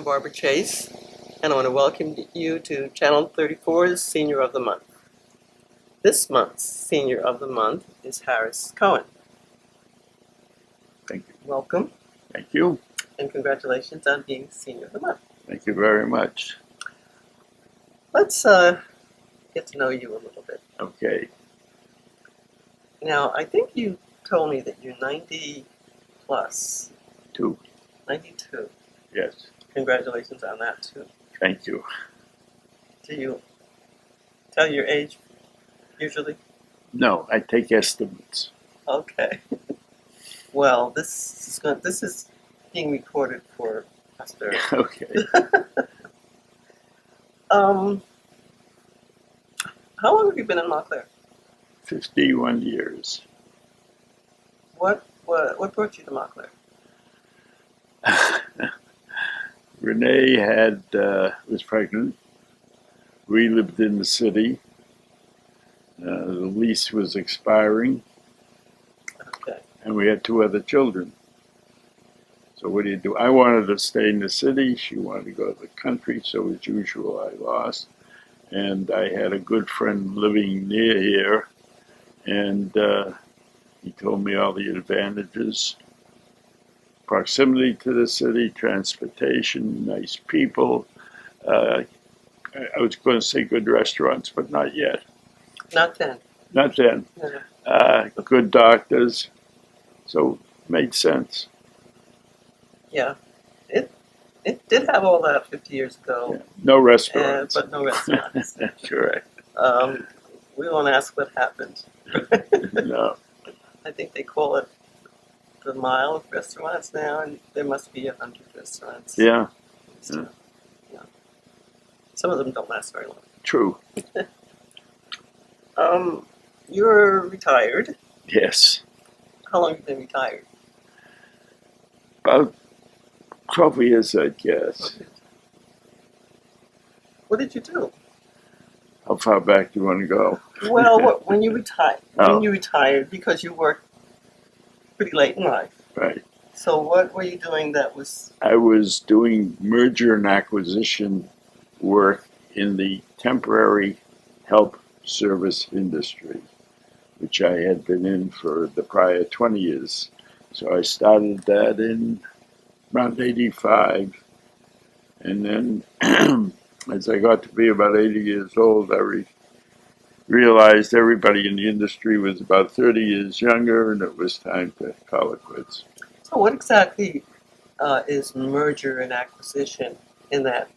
I'm Barbara Chase, and I want to welcome you to Channel 34's Senior of the Month. This month's Senior of the Month is Harris Cohen. Thank you. Welcome, Thank you. and congratulations on being Senior of the Month. Thank you very much. Let's get to know you a little bit. Okay. Now, I think you told me that you're 90 plus. 92. Yes. Congratulations on that, too. Thank you. Do you tell your age usually? No, I take estimates. Okay. Well, this is being recorded for posterity. Okay. How long have you been in Montclair? 51 years. What brought you to Montclair? Renee was pregnant. We lived in the city. The lease was expiring, Okay. and we had 2 other children. So what do? I wanted to stay in the city. She wanted to go to the country. So as usual, I lost. And I had a good friend living near here, and he told me all the advantages. Proximity to the city, transportation, nice people. I was going to say good restaurants, but not yet. Not then. Not then. No. Good doctors. So made sense. Yeah. It did have all that 50 years ago. Yeah. No restaurants. But no restaurants. That's correct. We won't ask what happened. No. I think they call it the mile of restaurants now, and there must be 100 restaurants. Yeah. So, yeah. Some of them don't last very long. True. You're retired. Yes. How long have you been retired? About 12 years, I guess. What did you do? How far back do you want to go? Well, when you retired, Oh. when you retired, because you worked pretty late in life. Right. So what were you doing that was? I was doing merger and acquisition work in the temporary help service industry, which I had been in for the prior 20 years. So I started that in around 85. And then as I got to be about 80 years old, I realized everybody in the industry was about 30 years younger, and it was time to call it quits. So what exactly is merger and acquisition in that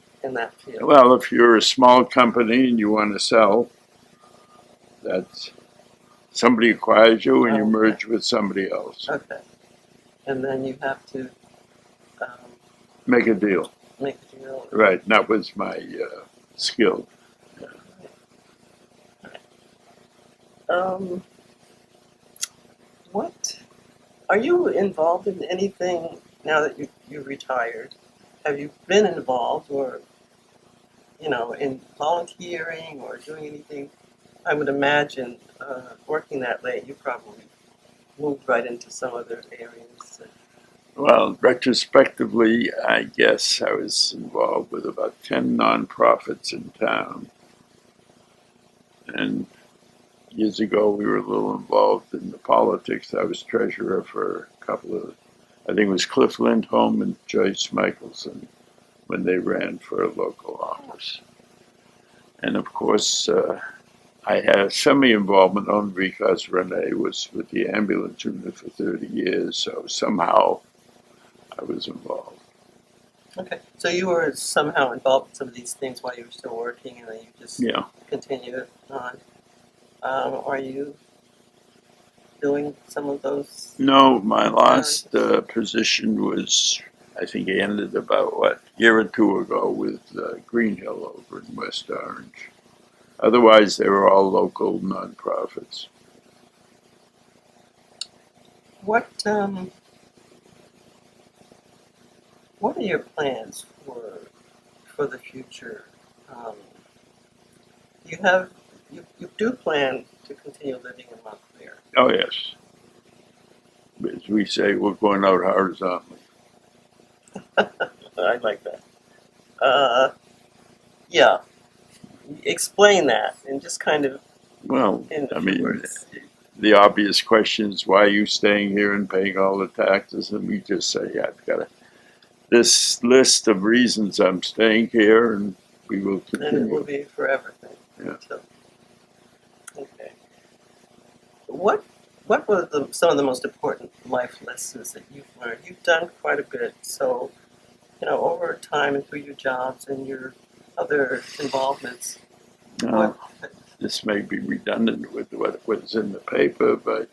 field? Well, if you're a small company and you want to sell, that's somebody acquires you and you Okay. merge with somebody else. Okay. And then you have to Make a deal. make a deal. Right, and that was my skill. What are you involved in anything now that you're retired? Have you been involved, or in volunteering or doing anything? I would imagine working that late, you probably moved right into some other areas. Well, retrospectively, I guess I was involved with about 10 nonprofits in town. And years ago, we were a little involved in the politics. I was treasurer for a couple of, I think it was Cliff Lindholm and Joyce Michelson when they ran for a local office. And of course, I had semi-involvement only because Renee was with the ambulance unit for 30 years, so somehow I was involved. Okay, so you were somehow involved in some of these things while you were still working, and then you just Yeah. continued on. Are you doing some of those? No, my last position was, I think it ended about, a year or 2 ago with Green Hill over in West Orange. Otherwise, they were all local nonprofits. What are your plans for the future? You do plan to continue living in Montclair. Oh, yes. As we say, we're going out horizontally. I like that. Uh, yeah, explain that and just kind of Well, in a I few mean, words. the obvious question is, why are you staying here and paying all the taxes? And we just say, yeah, I've got this list of reasons I'm staying here, and we will And it will continue. be for everything. Yeah. So, okay. What what were some of the most important life lessons that you've learned? You've done quite a bit, so over time and through your jobs and your other involvements. Now, What this may be redundant with what was in the paper, but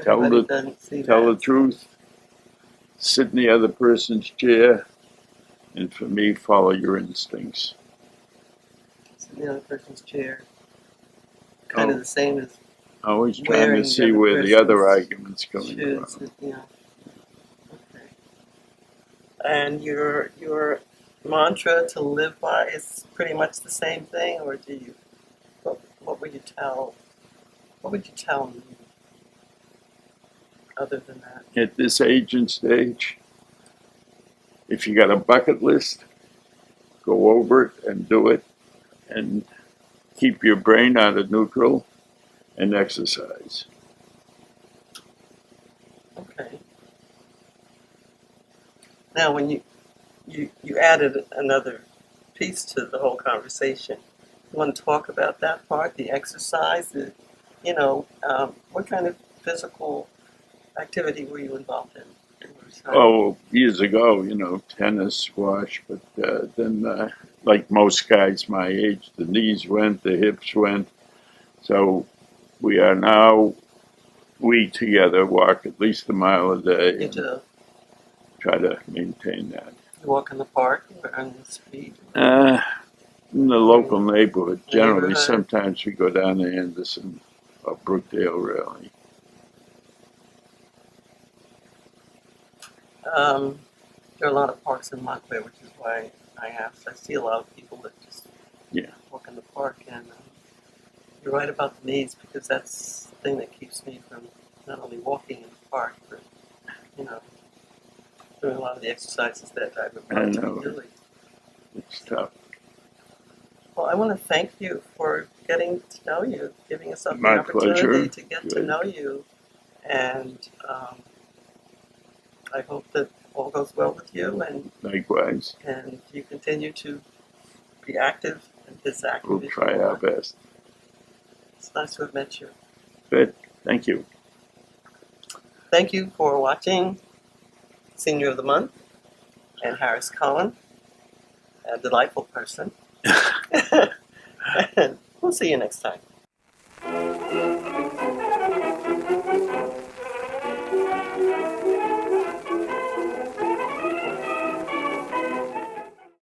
tell everybody the doesn't see tell the that. truth, sit in the other person's chair, and for me, follow your instincts. Sit in the other person's chair, kind of Oh, the same as always trying to wearing the see other where the other person's argument's coming shoes. from. Okay. And your mantra to live by is pretty much the same thing, or do you? What would you tell? What would you tell me other than that? At this age and stage, if you got a bucket list, go over it and do it, and keep your brain out of neutral and exercise. Okay. Now, when you added another piece to the whole conversation, you want to talk about that part, the exercise, what kind of physical activity were you involved in? Oh, years ago, tennis, squash, but then, like most guys my age, the knees went, the hips went. So we are now, we together walk at least a mile a day You and do try to maintain that. you walk in the park or on the street, Uh, in the local neighborhood, generally, neighborhood. sometimes we go down to Anderson or Brookdale, really. There are a lot of parks in Montclair, which is why I asked. I see a lot of people that just Yeah. walk in the park, and you're right about the knees because that's the thing that keeps me from not only walking in the park, but you know, doing a lot of the exercises that I would I love to know be doing. it's tough. Well, I want to thank you for getting to know you, giving us the My opportunity pleasure. to get to Good. know you, and I hope that all goes well with you, Likewise. and you continue to be active and as We'll active as try you our are. best. It's nice to have met you. Good. Thank you. Thank you for watching Senior of the Month and Harris Cohen, a delightful person. And we'll see you next time.